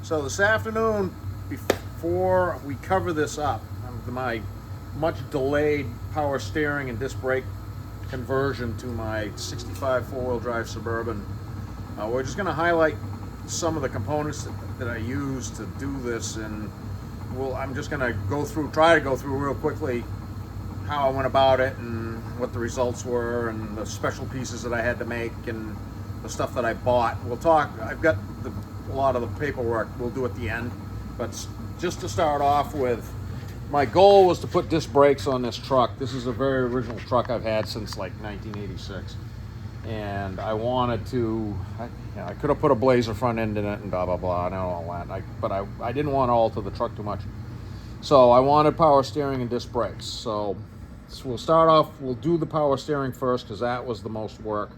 So this afternoon, before we cover this up, my much delayed power steering and disc brake conversion to my 65 four-wheel drive Suburban, we're just going to highlight some of the components that I use to do this, and I'm just going to try to go through real quickly how I went about it and what the results were and the special pieces that I had to make and the stuff that I bought. I've got a lot of the paperwork we'll do at the end, but just to start off with, my goal was to put disc brakes on this truck. This is a very original truck I've had since like 1986, and I wanted to, I could have put a Blazer front end in it and blah blah blah and all that, but I didn't want to alter the truck too much, so I wanted power steering and disc brakes. So we'll start off, we'll do the power steering first because that was the most work.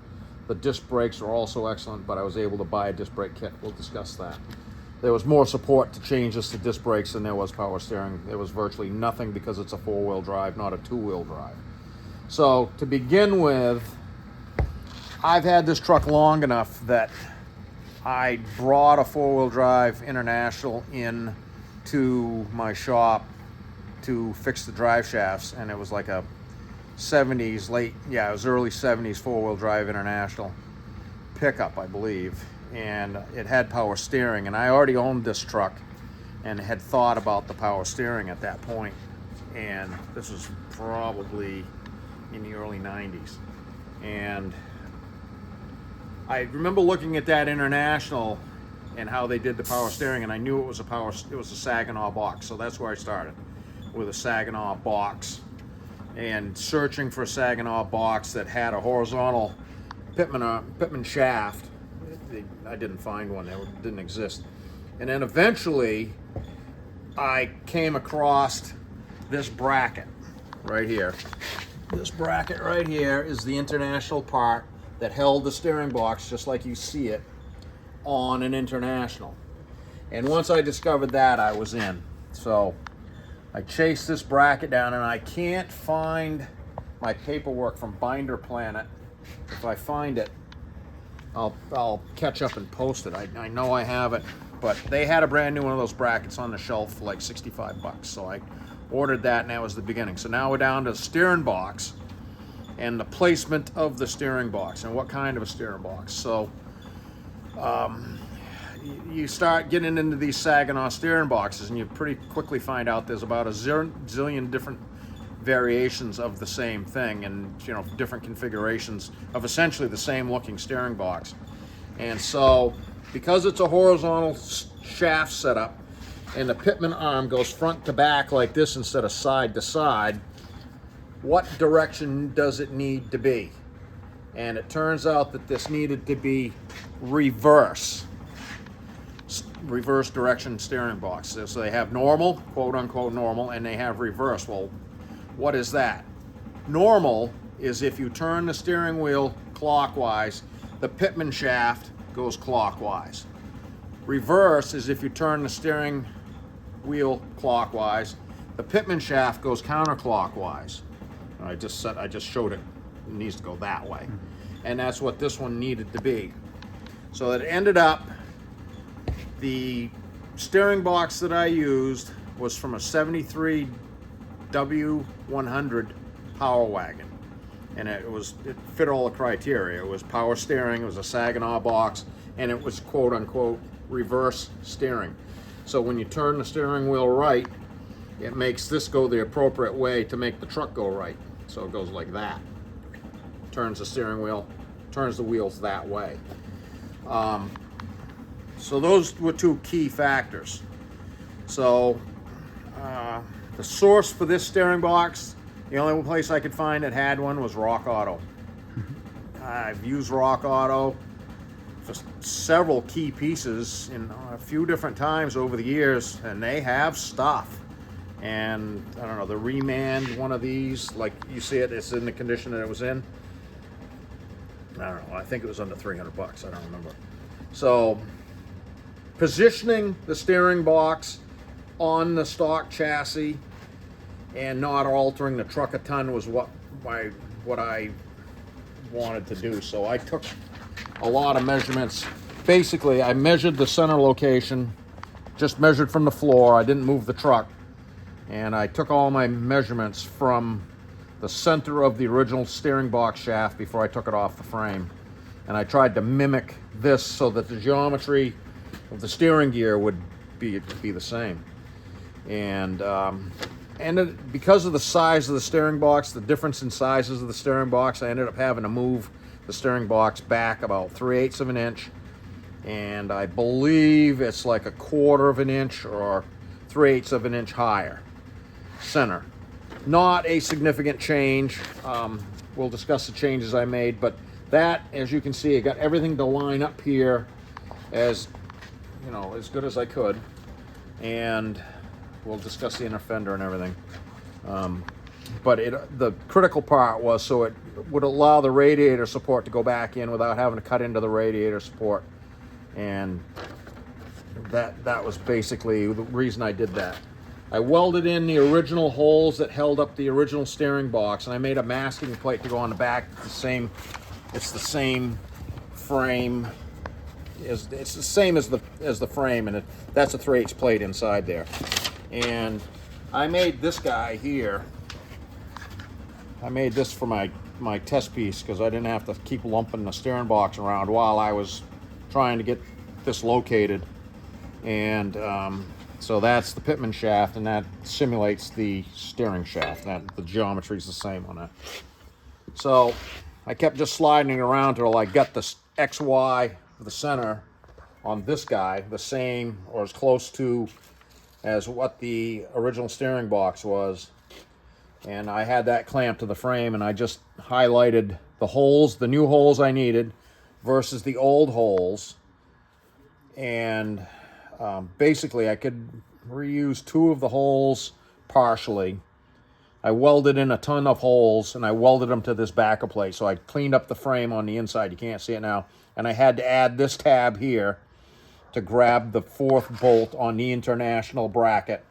The disc brakes are also excellent, but I was able to buy a disc brake kit. We'll discuss that. There was more support to change this to disc brakes than there was power steering. There was virtually nothing because it's a four-wheel drive, not a two-wheel drive. So to begin with, I've had this truck long enough that I brought a four-wheel drive International in to my shop to fix the drive shafts, and it was like a 70s, it was early 70s four-wheel drive International pickup, I believe, and it had power steering, and I already owned this truck and had thought about the power steering at that point, and this was probably in the early 90s, and I remember looking at that International and how they did the power steering, and I knew it was a Saginaw box, so that's where I started, with a Saginaw box, and searching for a Saginaw box that had a horizontal Pitman shaft. I didn't find one, that didn't exist. And then eventually I came across this bracket right here. This bracket right here is the International part that held the steering box, just like you see it on an International. And once I discovered that, I was in. So I chased this bracket down, and I can't find my paperwork from Binder Planet. If I find it, I'll catch up and post it. I know I have it, but they had a brand new one of those brackets on the shelf for like 65 bucks. So I ordered that, and that was the beginning. So now we're down to the steering box and the placement of the steering box and what kind of a steering box. So you start getting into these Saginaw steering boxes, and you pretty quickly find out there's about a zillion different variations of the same thing, and different configurations of essentially the same looking steering box. And so because it's a horizontal shaft setup and the Pitman arm goes front to back like this instead of side to side, what direction does it need to be? And it turns out that this needed to be reverse direction steering box. So they have normal, quote unquote normal, and they have reverse. Well, what is that? Normal is if you turn the steering wheel clockwise, the Pitman shaft goes clockwise. Reverse is if you turn the steering wheel clockwise, the Pitman shaft goes counterclockwise. I just showed it. It needs to go that way. And that's what this one needed to be. So it ended up, the steering box that I used was from a 73 W100 Power Wagon, and it fit all the criteria. It was power steering, it was a Saginaw box, and it was quote unquote reverse steering. So when you turn the steering wheel right, it makes this go the appropriate way to make the truck go right. So it goes like that. Turns the steering wheel, turns the wheels that way. So those were two key factors. So the source for this steering box, the only place I could find that had one was Rock Auto. I've used Rock Auto for several key pieces in a few different times over the years, and they have stuff. And I don't know, the Remand one of these, like you see it's in the condition that it was in. I don't know, I think it was under 300 bucks, I don't remember. So positioning the steering box on the stock chassis and not altering the truck a ton was what I wanted to do. So I took a lot of measurements. Basically, I measured the center location just measured from the floor. I didn't move the truck. And I took all my measurements from the center of the original steering box shaft before I took it off the frame. And I tried to mimic this so that the geometry of the steering gear would be the same. And because of the size of the steering box, the difference in sizes of the steering box, I ended up having to move the steering box back about 3/8 of an inch. And I believe it's like 1/4 of an inch or 3/8 of an inch higher center. Not a significant change. We'll discuss the changes I made, but that, as you can see, I got everything to line up here as good as I could. And we'll discuss the inner fender and everything. But the critical part was so it would allow the radiator support to go back in without having to cut into the radiator support. And that was basically the reason I did that. I welded in the original holes that held up the original steering box, and I made a masking plate to go on the back. It's the same frame. It's the same as the frame, and that's a 3/8 plate inside there. And I made this guy here. I made this for my test piece because I didn't have to keep lumping the steering box around while I was trying to get this located. And so that's the pitman shaft, and that simulates the steering shaft. The geometry is the same on that. So I kept just sliding it around till I got this XY of the center on this guy the same or as close to as what the original steering box was. And I had that clamped to the frame, and I just highlighted the holes, the new holes I needed versus the old holes. And basically I could reuse 2 of the holes partially. I welded in a ton of holes, and I welded them to this backer plate. So I cleaned up the frame on the inside. You can't see it now. And I had to add this tab here to grab the 4th bolt on the international bracket.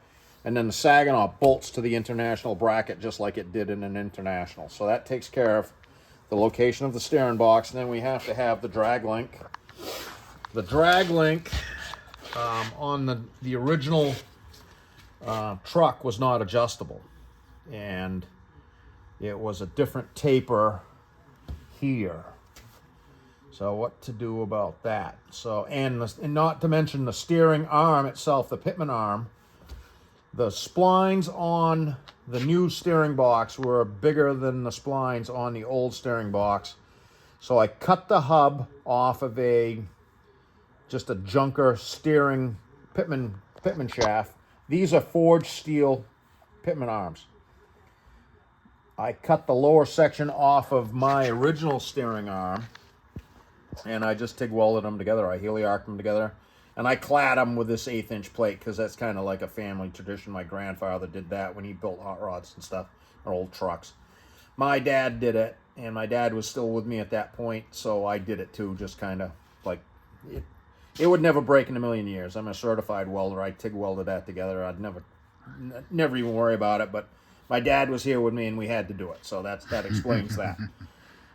And then the Saginaw bolts to the international bracket just like it did in an international. So that takes care of the location of the steering box. And then we have to have the drag link. The drag link on the original truck was not adjustable. And it was a different taper here. So what to do about that? So and not to mention the steering arm itself, the pitman arm. The splines on the new steering box were bigger than the splines on the old steering box. So I cut the hub off of just a junker steering pitman shaft. These are forged steel pitman arms. I cut the lower section off of my original steering arm, and I just TIG welded them together. I heliarced them together. And I clad them with this 1/8 inch plate because that's kind of like a family tradition. My grandfather did that when he built hot rods and stuff, or old trucks. My dad did it, and my dad was still with me at that point, so I did it too, just kind of like, it would never break in a million years. I'm a certified welder. I TIG welded that together. I'd never even worry about it, but my dad was here with me, and we had to do it, so that explains that.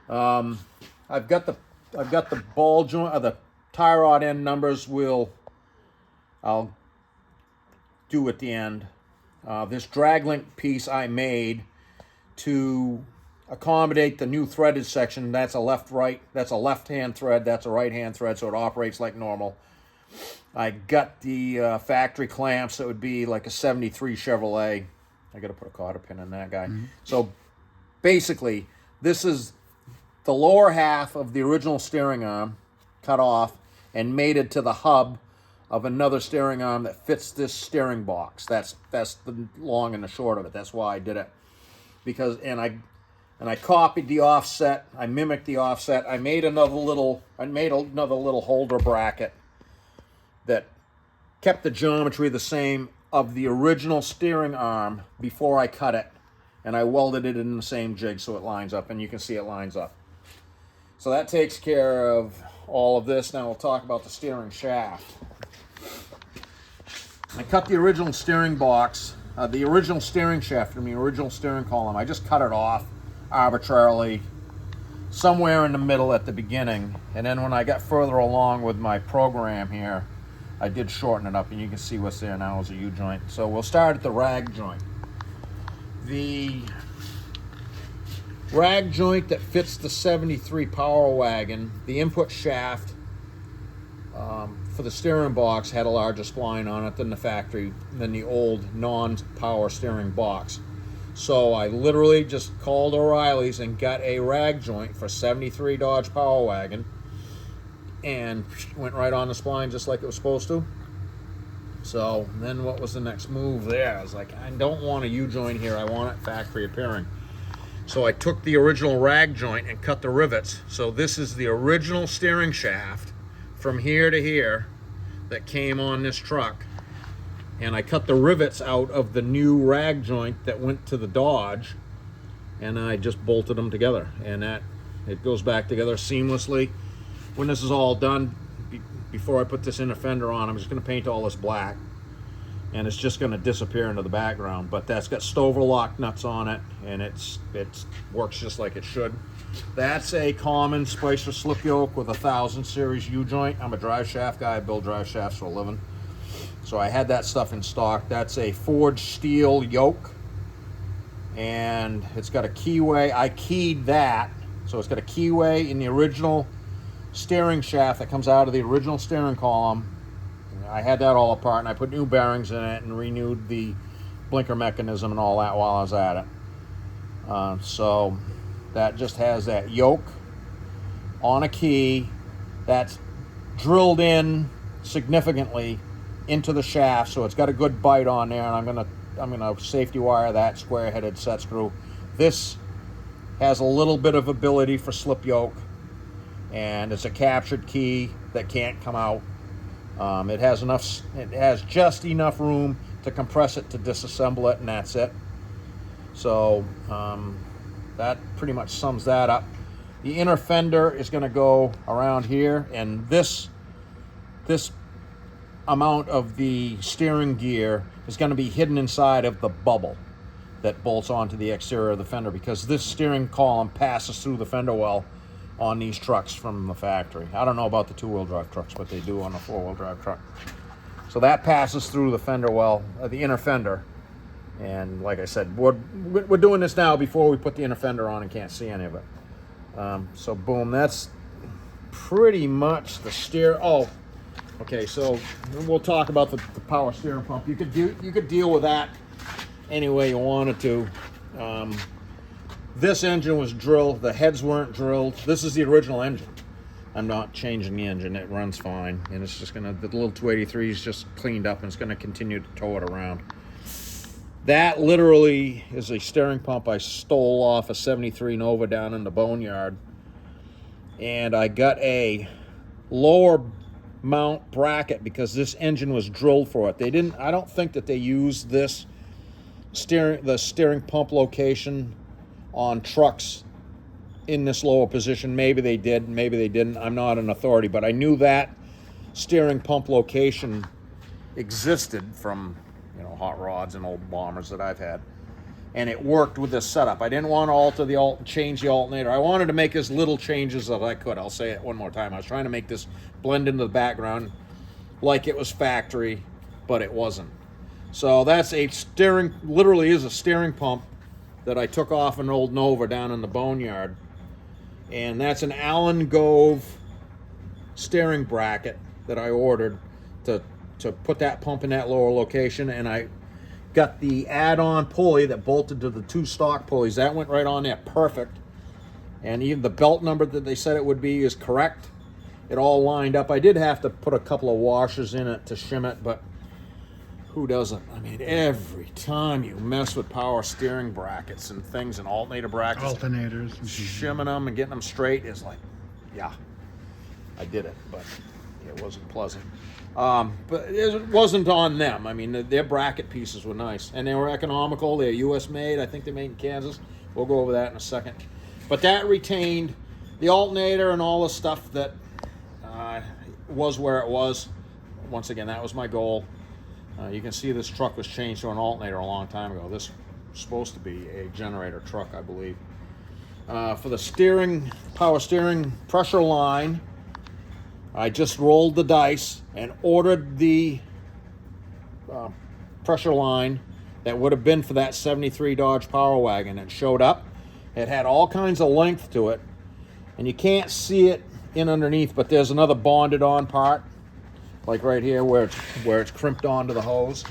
I've got the ball joint, the tie rod end numbers I'll do at the end. This drag link piece I made to accommodate the new threaded section. That's a left-hand thread, that's a right-hand thread, so it operates like normal. I got the factory clamps that would be like a 73 Chevrolet. I gotta put a cotter pin in that guy. Mm-hmm. So basically, this is the lower half of the original steering arm cut off and mated to the hub of another steering arm that fits this steering box. That's the long and the short of it. That's why I did it. I copied the offset. I mimicked the offset. I made another little holder bracket that kept the geometry the same of the original steering arm before I cut it, and I welded it in the same jig so it lines up, and you can see it lines up. So that takes care of all of this. Now we'll talk about the steering shaft. I cut the original steering box, the original steering shaft from the original steering column. I just cut it off arbitrarily somewhere in the middle at the beginning. And then when I got further along with my program here, I did shorten it up, and you can see what's there now is a U-joint. So we'll start at the rag joint. The rag joint that fits the 73 Power Wagon, the input shaft for the steering box had a larger spline on it than the old non-power steering box. So I literally just called O'Reilly's and got a rag joint for 73 Dodge Power Wagon, and went right on the spline just like it was supposed to. So then what was the next move there? I was like, I don't want a U-joint here, I want it factory appearing. So I took the original rag joint and cut the rivets. So this is the original steering shaft from here to here that came on this truck. And I cut the rivets out of the new rag joint that went to the Dodge, and I just bolted them together, and it goes back together seamlessly. When this is all done, before I put this inner fender on, I'm just going to paint all this black, and it's just going to disappear into the background. But that's got Stover lock nuts on it, and it works just like it should. That's a common Spicer slip yoke with a 1000 series U-joint. I'm a drive shaft guy. I build drive shafts for a living. So I had that stuff in stock. That's a forged steel yoke, and it's got a keyway. I keyed that, so it's got a keyway in the original steering shaft that comes out of the original steering column. I had that all apart, and I put new bearings in it and renewed the blinker mechanism and all that while I was at it. So that just has that yoke on a key that's drilled in significantly into the shaft, so it's got a good bite on there, and I'm gonna safety wire that square-headed set screw. This has a little bit of ability for slip yoke, and it's a captured key that can't come out. It has just enough room to compress it to disassemble it, and that's it. So that pretty much sums that up. The inner fender is going to go around here, and this amount of the steering gear is going to be hidden inside of the bubble that bolts onto the exterior of the fender, because this steering column passes through the fender well on these trucks from the factory. I don't know about the two-wheel drive trucks, but they do on the four-wheel drive truck. So that passes through the fender well, the inner fender. And like I said, we're doing this now before we put the inner fender on and can't see any of it. So boom, that's pretty much the steer. Oh, okay, so we'll talk about the power steering pump. You could deal with that any way you wanted to. This engine was drilled. The heads weren't drilled. This is the original engine. I'm not changing the engine. It runs fine, and it's just gonna, the little 283 is just cleaned up, and it's gonna continue to tow it around. That literally is a steering pump I stole off a 73 Nova down in the boneyard, and I got a lower mount bracket because this engine was drilled for it. I don't think that they used this the steering pump location on trucks in this lower position. Maybe they did, maybe they didn't. I'm not an authority, but I knew that steering pump location existed from, hot rods and old bombers that I've had, and it worked with this setup. I didn't want to change the alternator. I wanted to make as little changes as I could. I'll say it one more time. I was trying to make this blend into the background like it was factory, but it wasn't. So that's literally is a steering pump that I took off an old Nova down in the boneyard, and that's an Allen Gove steering bracket that I ordered to put that pump in that lower location. And I got the add-on pulley that bolted to the two stock pulleys. That went right on there, perfect. And even the belt number that they said it would be is correct. It all lined up. I did have to put a couple of washers in it to shim it, but who doesn't? I mean, every time you mess with power steering brackets and things and alternator brackets, alternators, shimming them and getting them straight is like, yeah, I did it, but it wasn't pleasant. But it wasn't on them. I mean, their bracket pieces were nice, and they were economical. They're U.S. made. I think they're made in Kansas. We'll go over that in a second. But that retained the alternator and all the stuff that was where it was. Once again, that was my goal. You can see this truck was changed to an alternator a long time ago. This was supposed to be a generator truck, I believe. For the power steering pressure line, I just rolled the dice and ordered the pressure line that would have been for that 73 Dodge Power Wagon. It showed up. It had all kinds of length to it, and you can't see it in underneath, but there's another bonded on part, like right here where it's crimped onto the hose.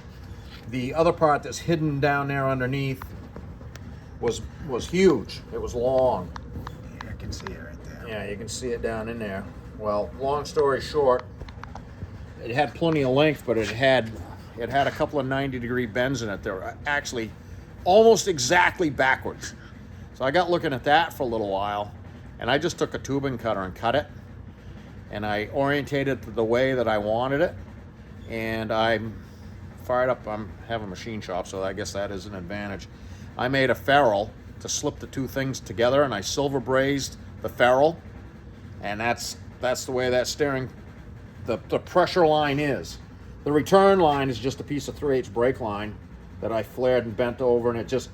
The other part that's hidden down there underneath was huge. It was long. Yeah, I can see it right there. Yeah, you can see it down in there. Well, long story short, it had plenty of length, but it had a couple of 90-degree bends in it. They were actually almost exactly backwards. So I got looking at that for a little while, and I just took a tubing cutter and cut it, and I orientated it the way that I wanted it, and I fired up. I have a machine shop, so I guess that is an advantage. I made a ferrule to slip the two things together, and I silver brazed the ferrule, and that's the way that steering, the pressure line is. The return line is just a piece of 3/8 brake line that I flared and bent over, and it just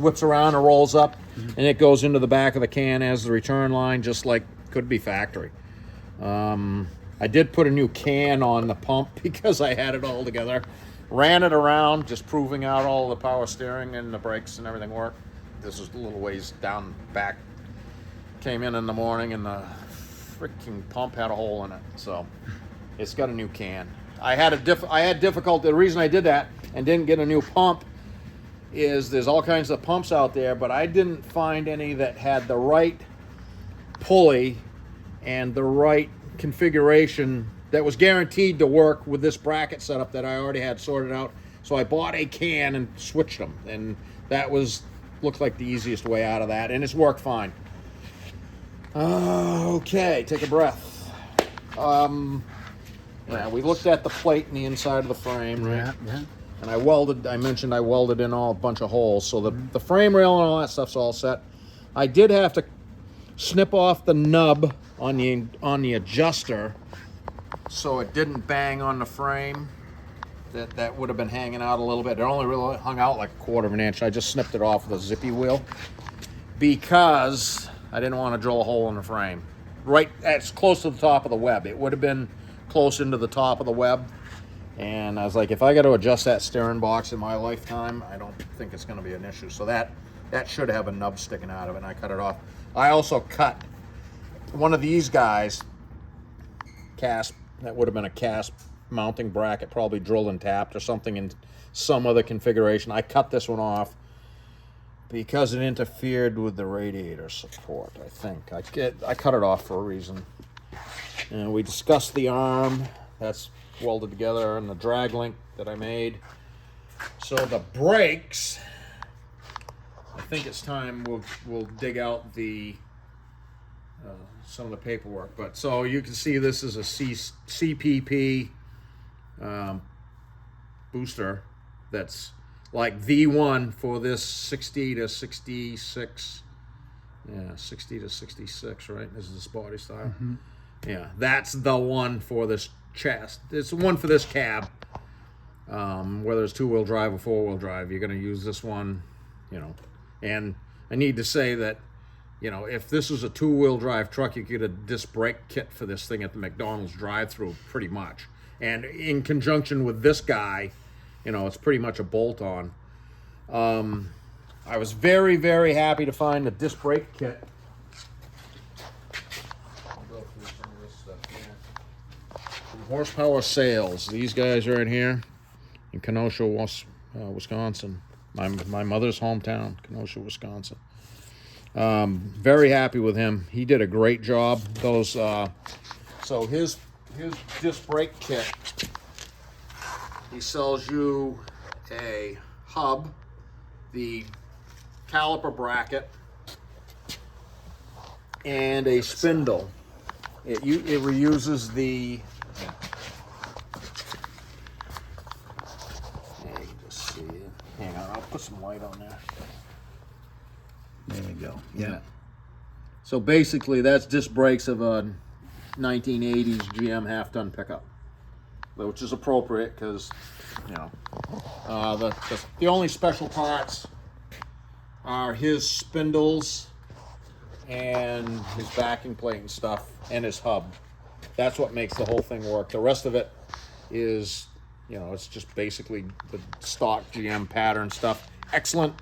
whips around and rolls up, and it goes into the back of the can as the return line, just like could be factory. I did put a new can on the pump because I had it all together. Ran it around, just proving out all the power steering and the brakes and everything worked. This is a little ways down back. Came in the morning and the freaking pump had a hole in it, so it's got a new can. I had difficulty. The reason I did that and didn't get a new pump is there's all kinds of pumps out there, but I didn't find any that had the right pulley and the right configuration that was guaranteed to work with this bracket setup that I already had sorted out. So I bought a can and switched them, and that looked like the easiest way out of that, and it's worked fine. Okay, take a breath. Yeah, we looked at the plate in the inside of the frame, right? Yeah. And I mentioned I welded in a bunch of holes, so the frame rail and all that stuff's all set. I did have to snip off the nub on the adjuster so it didn't bang on the frame. That would have been hanging out a little bit. It only really hung out like 1/4 of an inch. I just snipped it off with a zippy wheel because I didn't want to drill a hole in the frame. Right, it's close to the top of the web. It would have been close into the top of the web. And I was like, if I got to adjust that steering box in my lifetime, I don't think it's going to be an issue. So that should have a nub sticking out of it, and I cut it off. I also cut one of these guys, cast, that would have been a cast mounting bracket, probably drilled and tapped or something in some other configuration. I cut this one off because it interfered with the radiator support, I think. I cut it off for a reason. And we discussed the arm. That's welded together, and the drag link that I made. So the brakes, I think it's time we'll dig out the some of the paperwork. But so you can see this is a CPP booster that's like the one for this 60 to 66. Yeah, 60 to 66, right? This is this body style. Mm-hmm. Yeah, that's the one for this chest. It's the one for this cab. Whether it's 2-wheel drive or 4-wheel drive, you're going to use this one, And I need to say that, if this was a 2-wheel drive truck, you get a disc brake kit for this thing at the McDonald's drive-thru, pretty much. And in conjunction with this guy, it's pretty much a bolt-on. I was very, very happy to find the disc brake kit. I'll go through some of this stuff here. From Horsepower Sales. These guys are in here in Kenosha, Wisconsin. My mother's hometown, Kenosha, Wisconsin. Very happy with him. He did a great job. So his disc brake kit, he sells you a hub, the caliper bracket, and a spindle. It reuses the. You can just see it. Hang on, I'll put some light on there. There you go. Yeah. So basically, that's disc brakes of a 1980s GM half-ton pickup, which is appropriate because, the only special parts are his spindles and his backing plate and stuff, and his hub. That's what makes the whole thing work. The rest of it is, you know, it's just basically the stock GM pattern stuff. Excellent.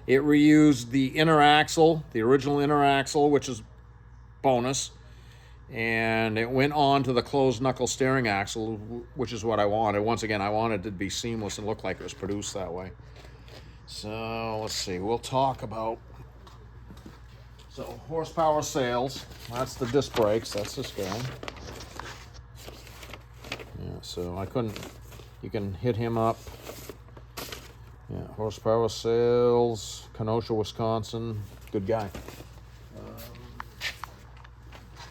It reused the inner axle, the original inner axle, which is bonus. And it went on to the closed knuckle steering axle, which is what I wanted. Once again, I wanted it to be seamless and look like it was produced that way. So let's see, we'll talk about, so horsepower sales, that's the disc brakes, that's this guy. Yeah, so I couldn't, you can hit him up. Yeah, horsepower sales, Kenosha, Wisconsin, good guy.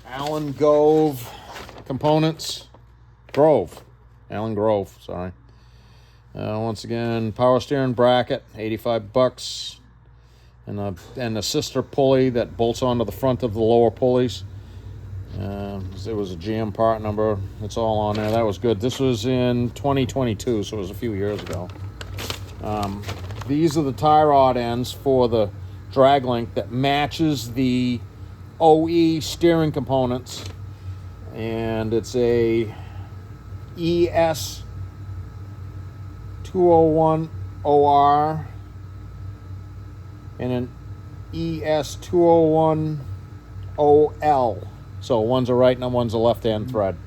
Allen Grove components, Allen Grove, sorry. Once again, power steering bracket, $85, and the sister pulley that bolts onto the front of the lower pulleys. It was a GM part number. It's all on there. That was good. This was in 2022, so it was a few years ago. These are the tie rod ends for the drag link that matches the OE steering components, and it's a ES 201 OR and an ES 201 OL. So one's a right and one's a left hand thread.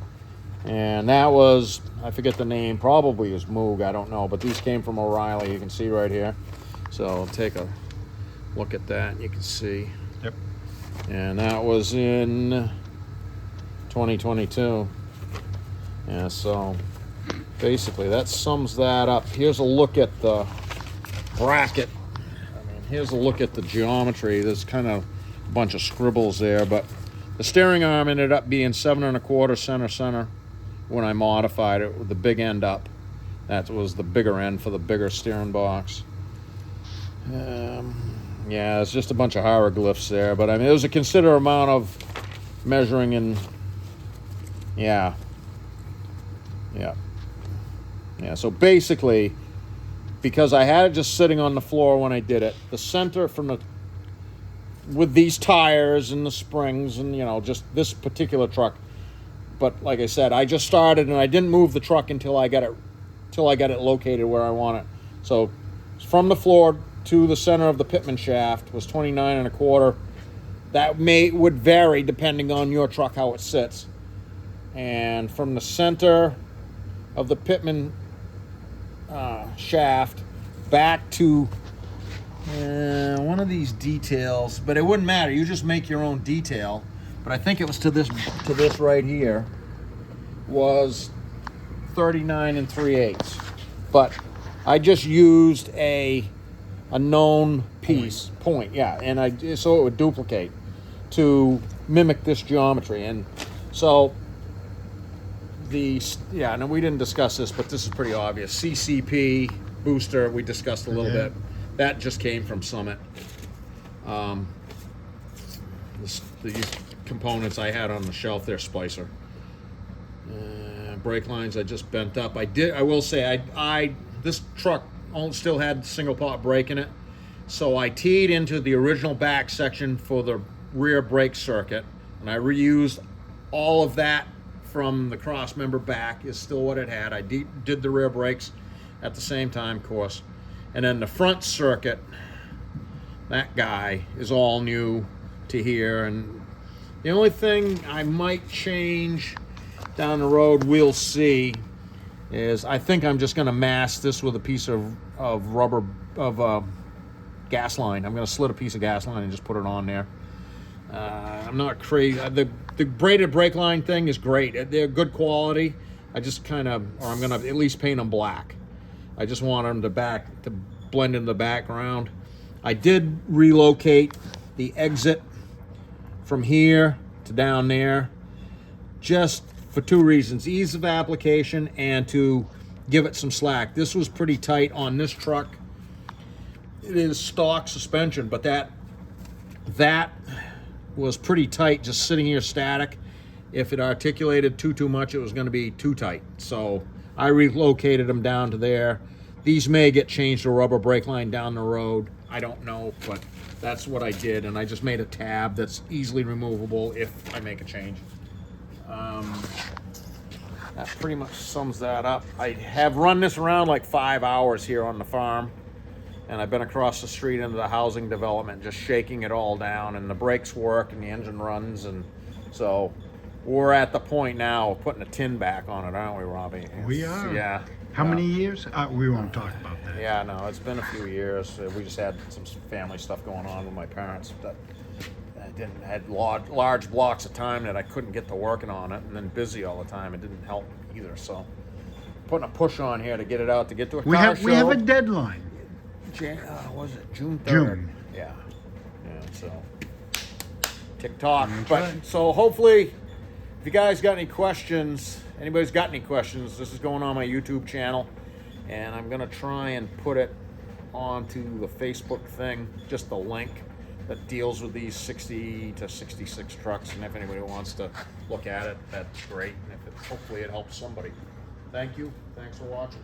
And that was, I forget the name, probably is Moog, I don't know, but these came from O'Reilly, you can see right here. So I'll take a look at that, you can see. Yep. And that was in 2022. Yeah, so basically that sums that up. Here's a look at the bracket. I mean, here's a look at the geometry. There's kind of a bunch of scribbles there, but the steering arm ended up being 7 1/4 center when I modified it with the big end up. That was the bigger end for the bigger steering box. Yeah, it's just a bunch of hieroglyphs there, but I mean, it was a considerable amount of measuring and yeah. So basically, because I had it just sitting on the floor when I did it, the center from the, with these tires and the springs and, you know, just this particular truck. But like I said, I just started and I didn't move the truck until I got it located where I want it. So from the floor to the center of the pitman shaft was 29 1/4. That would vary depending on your truck, how it sits. And from the center of the pitman shaft back to one of these details, but it wouldn't matter. You just make your own detail. But I think it was to this right here was 39 3/8. But I just used a known piece point, yeah, and so it would duplicate to mimic this geometry. And so and we didn't discuss this, but this is pretty obvious. CCP booster we discussed a little bit. That just came from Summit. These components I had on the shelf, they're Spicer. Brake lines I just bent up. I will say this truck still had single pot brake in it, so I teed into the original back section for the rear brake circuit, and I reused all of that from the cross member back is still what it had. I did the rear brakes at the same time, of course, and then the front circuit, that guy is all new to here. And the only thing I might change down the road, we'll see, is I think I'm just going to mask this with a piece of rubber, of gas line. I'm going to slit a piece of gas line and just put it on there. I'm not crazy. The braided brake line thing is great. They're good quality. I just I'm going to at least paint them black. I just want them to blend in the background. I did relocate the exit from here to down there just for two reasons: ease of application and to give it some slack. This was pretty tight on this truck. It is stock suspension, but that was pretty tight just sitting here static. If it articulated too much, it was going to be too tight. So I relocated them down to there. These may get changed to rubber brake line down the road. I don't know, but that's what I did. And I just made a tab that's easily removable if I make a change. That pretty much sums that up. I have run this around like 5 hours here on the farm, and I've been across the street into the housing development, just shaking it all down, and the brakes work and the engine runs, and so we're at the point now of putting a tin back on it, aren't we, Robbie? We are. Yeah. How Yeah. many years? We won't talk about that. Yeah, no, it's been a few years. We just had some family stuff going on with my parents that I didn't had large blocks of time that I couldn't get to working on it, and then busy all the time. It didn't help either. So putting a push on here to get it out, to get to a car show. We have a deadline. Was it June 3rd? June. Yeah. So TikTok. That's But right. so hopefully, if you guys got any questions, anybody's got any questions, this is going on my YouTube channel, and I'm gonna try and put it onto the Facebook thing, just the link that deals with these 60 to 66 trucks, and if anybody wants to look at it, that's great, and hopefully it helps somebody. Thank you. Thanks for watching.